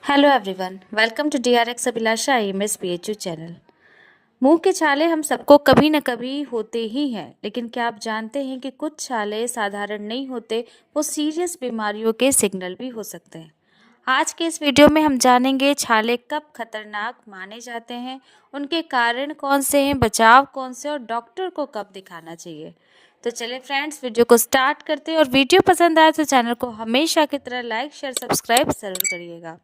Hello everyone, welcome to DRX Abhilasha IMS PHU channel. मुंह के छाले हम सबको कभी न कभी होते ही हैं, लेकिन क्या आप जानते हैं कि कुछ छाले साधारण नहीं होते, वो सीरियस बीमारियों के सिग्नल भी हो सकते हैं। आज के इस वीडियो में हम जानेंगे छाले कब खतरनाक माने जाते हैं, उनके कारण कौन से हैं, बचाव कौन से और डॉक्टर को कब दिखाना चाहिए। तो चलिए फ्रेंड्स, वीडियो को स्टार्ट करते हैं और वीडियो पसंद आए तो चैनल को हमेशा की तरह लाइक शेयर सब्सक्राइब जरूर करिएगा।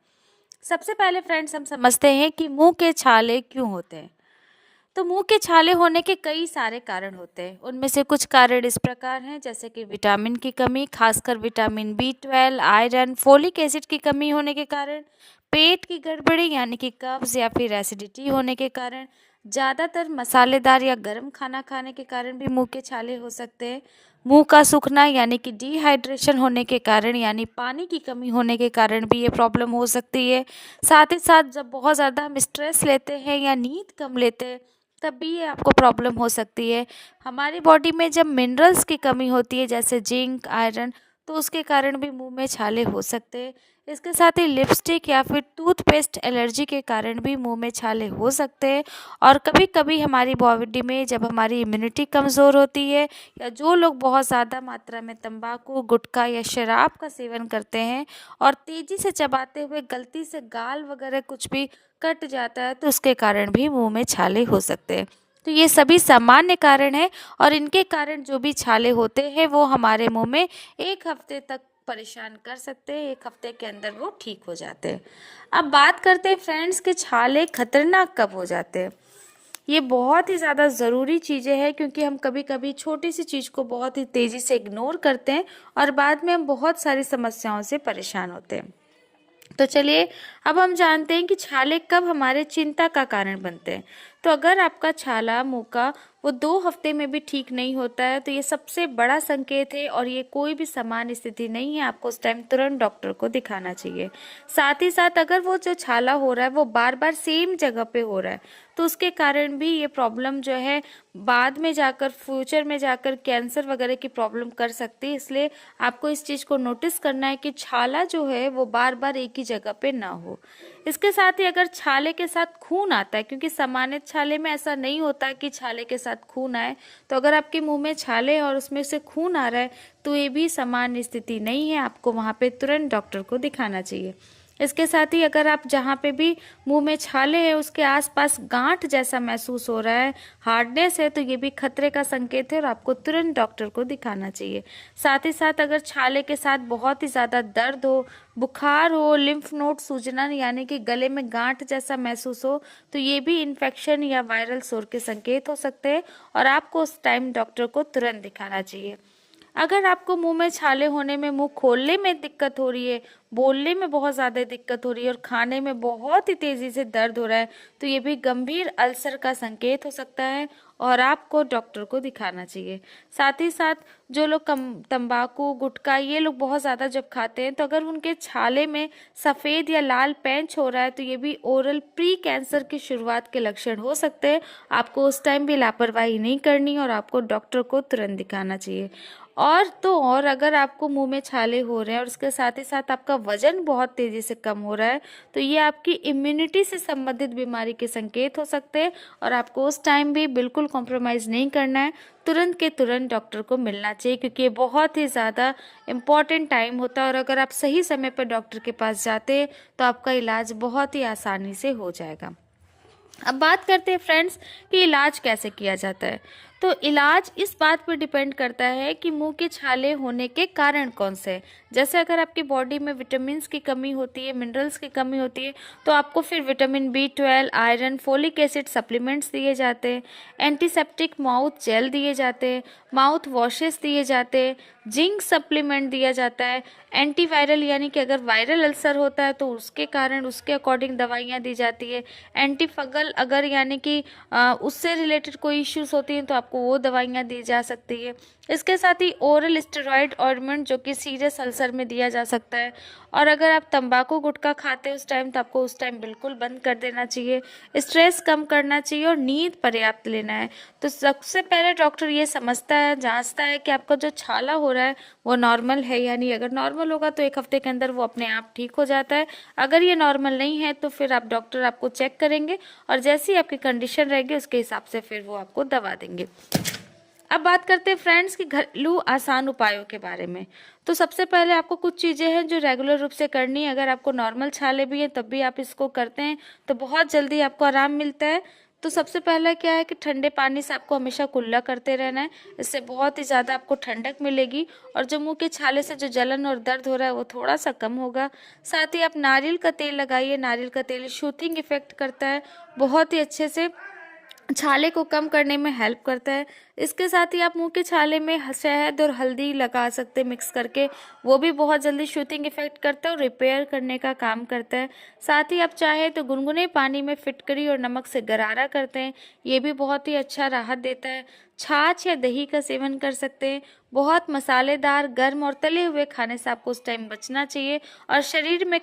सबसे पहले फ्रेंड्स हम समझते हैं कि मुंह के छाले क्यों होते हैं। तो मुंह के छाले होने के कई सारे कारण होते हैं। उनमें से कुछ कारण इस प्रकार हैं, जैसे कि विटामिन की कमी, खासकर vitamin B12, iron, folic acid की कमी होने के कारण, पेट की गड़बड़ी यानी कि कब्ज या फिर एसिडिटी होने के कारण, ज़्यादातर मसालेदार या गर्म खाना खाने के कारण भी मुंह के छाले हो सकते हैं। मुंह का सूखना यानी कि डिहाइड्रेशन होने के कारण यानी पानी की कमी होने के कारण भी ये प्रॉब्लम हो सकती है। साथ ही साथ जब बहुत ज़्यादा हम स्ट्रेस लेते हैं या नींद कम लेते हैं तब भी ये आपको प्रॉब्लम हो सकती है। हमारी बॉडी में जब मिनरल्स की कमी होती है, जैसे जिंक, आयरन, तो उसके कारण भी मुंह में छाले हो सकते हैं। इसके साथ ही लिपस्टिक या फिर टूथपेस्ट एलर्जी के कारण भी मुंह में छाले हो सकते हैं। और कभी कभी हमारी बॉडी में जब हमारी इम्यूनिटी कमज़ोर होती है, या जो लोग बहुत ज़्यादा मात्रा में तंबाकू, गुटखा या शराब का सेवन करते हैं और तेज़ी से चबाते हुए गलती से गाल वगैरह कुछ भी कट जाता है, तो उसके कारण भी मुंह में छाले हो सकते हैं। तो ये सभी सामान्य कारण हैं और इनके कारण जो भी छाले होते हैं वो हमारे मुंह में 1 हफ्ते तक परेशान कर सकते हैं। 1 हफ्ते के अंदर वो ठीक हो जाते हैं। अब बात करते हैं फ्रेंड्स कि छाले खतरनाक कब हो जाते हैं। ये बहुत ही ज़्यादा ज़रूरी चीज़ें हैं, क्योंकि हम कभी कभी छोटी सी चीज़ को बहुत ही तेज़ी से इग्नोर करते हैं और बाद में हम बहुत सारी समस्याओं से परेशान होते हैं। तो चलिए, अब हम जानते हैं कि छाले कब हमारे चिंता का कारण बनते हैं। तो अगर आपका छाला मुंह का वो 2 हफ्ते में भी ठीक नहीं होता है, तो ये सबसे बड़ा संकेत है और ये कोई भी सामान्य स्थिति नहीं है। आपको उस टाइम तुरंत डॉक्टर को दिखाना चाहिए। साथ ही साथ अगर वो जो छाला हो रहा है वो बार बार सेम जगह पे हो रहा है, तो उसके कारण भी ये प्रॉब्लम जो है बाद में जाकर, फ्यूचर में जाकर कैंसर वगैरह की प्रॉब्लम कर सकती है। इसलिए आपको इस चीज़ को नोटिस करना है कि छाला जो है वो बार बार एक ही जगह पे ना हो। इसके साथ ही अगर छाले के साथ खून आता है, क्योंकि सामान्य छाले में ऐसा नहीं होता कि छाले के साथ खून आए, तो अगर आपके मुंह में छाले हैं और उसमें से खून आ रहा है तो ये भी सामान्य स्थिति नहीं है। आपको वहाँ पे तुरंत डॉक्टर को दिखाना चाहिए। इसके साथ ही अगर आप जहाँ पे भी मुंह में छाले हैं उसके आसपास गांठ जैसा महसूस हो रहा है, हार्डनेस है, तो ये भी खतरे का संकेत है और आपको तुरंत डॉक्टर को दिखाना चाहिए। साथ ही साथ अगर छाले के साथ बहुत ही ज़्यादा दर्द हो, बुखार हो, लिम्फ नोड सूजना यानी कि गले में गांठ जैसा महसूस हो, तो ये भी इन्फेक्शन या वायरल सोर के संकेत हो सकते हैं और आपको उस टाइम डॉक्टर को तुरंत दिखाना चाहिए। अगर आपको मुंह में छाले होने में, मुंह खोलने में दिक्कत हो रही है, बोलने में बहुत ज़्यादा दिक्कत हो रही है और खाने में बहुत ही तेज़ी से दर्द हो रहा है, तो ये भी गंभीर अल्सर का संकेत हो सकता है और आपको डॉक्टर को दिखाना चाहिए। साथ ही साथ जो लोग तंबाकू, गुटखा ये लोग बहुत ज़्यादा जब खाते हैं, तो अगर उनके छाले में सफ़ेद या लाल पैंच हो रहा है, तो ये भी ओरल प्री कैंसर की शुरुआत के लक्षण हो सकते हैं। आपको उस टाइम भी लापरवाही नहीं करनी और आपको डॉक्टर को तुरंत दिखाना चाहिए। और तो और अगर आपको मुंह में छाले हो रहे हैं और उसके साथ ही साथ आपका वजन बहुत तेज़ी से कम हो रहा है, तो ये आपकी इम्यूनिटी से संबंधित बीमारी के संकेत हो सकते हैं और आपको उस टाइम भी बिल्कुल कॉम्प्रोमाइज़ नहीं करना है। तुरंत के तुरंत डॉक्टर को मिलना चाहिए, क्योंकि ये बहुत ही ज़्यादा इम्पॉर्टेंट टाइम होता है और अगर आप सही समय पर डॉक्टर के पास जाते हैं तो आपका इलाज बहुत ही आसानी से हो जाएगा। अब बात करते हैं फ्रेंड्स कि इलाज कैसे किया जाता है। तो इलाज इस बात पर डिपेंड करता है कि मुंह के छाले होने के कारण कौन से हैं। जैसे अगर आपकी बॉडी में विटामिन्स की कमी होती है, मिनरल्स की कमी होती है, तो आपको फिर vitamin B12, iron, folic acid supplements दिए जाते हैं, एंटीसेप्टिक माउथ जेल दिए जाते हैं, माउथ वॉशेस दिए जाते हैं, जिंक सप्लीमेंट दिया जाता है, एंटीवायरल यानी कि अगर वायरल अल्सर होता है तो उसके कारण उसके अकॉर्डिंग दवाइयाँ दी जाती है, एंटीफंगल अगर यानी कि उससे रिलेटेड कोई इश्यूज होती हैं तो आपको वो दवाइयाँ दी जा सकती है। इसके साथ ही ओरल स्टेरॉइड ऑइंटमेंट जो कि सीरियस अल्सर में दिया जा सकता है। और अगर आप तंबाकू गुटखा खाते हैं उस टाइम, तो आपको उस टाइम बिल्कुल बंद कर देना चाहिए। स्ट्रेस कम करना चाहिए और नींद पर्याप्त लेना है। तो सबसे पहले डॉक्टर ये समझता है, जांचता है कि आपका जो छाला हो रहा है वो नॉर्मल है या नहीं। अगर नॉर्मल होगा तो 1 हफ्ते के अंदर वो अपने आप ठीक हो जाता है। अगर ये नॉर्मल नहीं है तो फिर आप डॉक्टर आपको चेक करेंगे और जैसी आपकी कंडीशन रहेगी उसके हिसाब से फिर वो आपको दवा देंगे। अब बात करते हैं फ्रेंड्स कि घरेलू आसान उपायों के बारे में। तो सबसे पहले आपको कुछ चीज़ें हैं जो रेगुलर रूप से करनी है। अगर आपको नॉर्मल छाले भी हैं तब भी आप इसको करते हैं तो बहुत जल्दी आपको आराम मिलता है। तो सबसे पहला क्या है कि ठंडे पानी से आपको हमेशा कुल्ला करते रहना है। इससे बहुत ही ज़्यादा आपको ठंडक मिलेगी और जो मुंह के छाले से जो जलन और दर्द हो रहा है वो थोड़ा सा कम होगा। साथ ही आप नारियल का तेल लगाइए। नारियल का तेल सूथिंग इफेक्ट करता है, बहुत ही अच्छे से छाले को कम करने में हेल्प करता है। इसके साथ ही आप मुंह के छाले में शहद और हल्दी लगा सकते हैं मिक्स करके, वो भी बहुत जल्दी सूथिंग इफेक्ट करता है और रिपेयर करने का काम करता है। साथ ही आप चाहे तो गुनगुने पानी में फिटकरी और नमक से गरारा करते हैं, ये भी बहुत ही अच्छा राहत देता है। छाछ या दही का सेवन कर सकते हैं। बहुत मसालेदार, गर्म और तले हुए खाने से आपको उस टाइम बचना चाहिए और शरीर में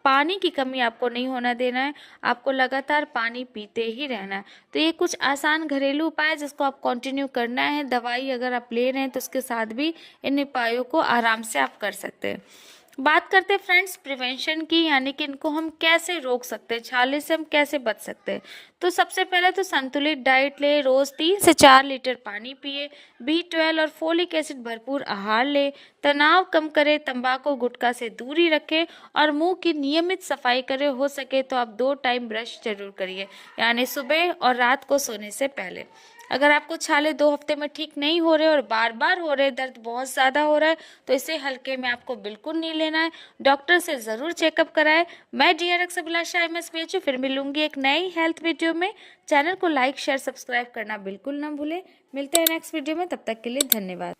पानी की कमी आपको नहीं होना देना है। आपको लगातार पानी पीते ही रहना है। तो ये कुछ आसान घरेलू उपाय है जिसको आप कंटिन्यू करना है। दवाई अगर आप ले रहे हैं तो उसके साथ भी इन उपायों को आराम से आप कर सकते हैं। बात करते हैं फ्रेंड्स प्रिवेंशन की, यानी कि इनको हम कैसे रोक सकते हैं, छाले से हम कैसे बच सकते हैं। तो सबसे पहले तो संतुलित डाइट ले, रोज 3 से 4 लीटर पानी पिए, B12 और फोलिक एसिड भरपूर आहार ले, तनाव कम करे, तंबाकू गुटखा से दूरी रखें और मुंह की नियमित सफाई करें। हो सके तो आप 2 टाइम ब्रश जरूर करिए, यानी सुबह और रात को सोने से पहले। अगर आपको छाले 2 हफ्ते में ठीक नहीं हो रहे और बार बार हो रहे, दर्द बहुत ज़्यादा हो रहा है, तो इसे हल्के में आपको बिल्कुल नहीं लेना है। डॉक्टर से ज़रूर चेकअप कराएं। मैं DRX अभिलाषा MSPHU फिर मिलूंगी एक नई हेल्थ वीडियो में। चैनल को लाइक शेयर सब्सक्राइब करना बिल्कुल ना भूलें। मिलते हैं नेक्स्ट वीडियो में, तब तक के लिए धन्यवाद।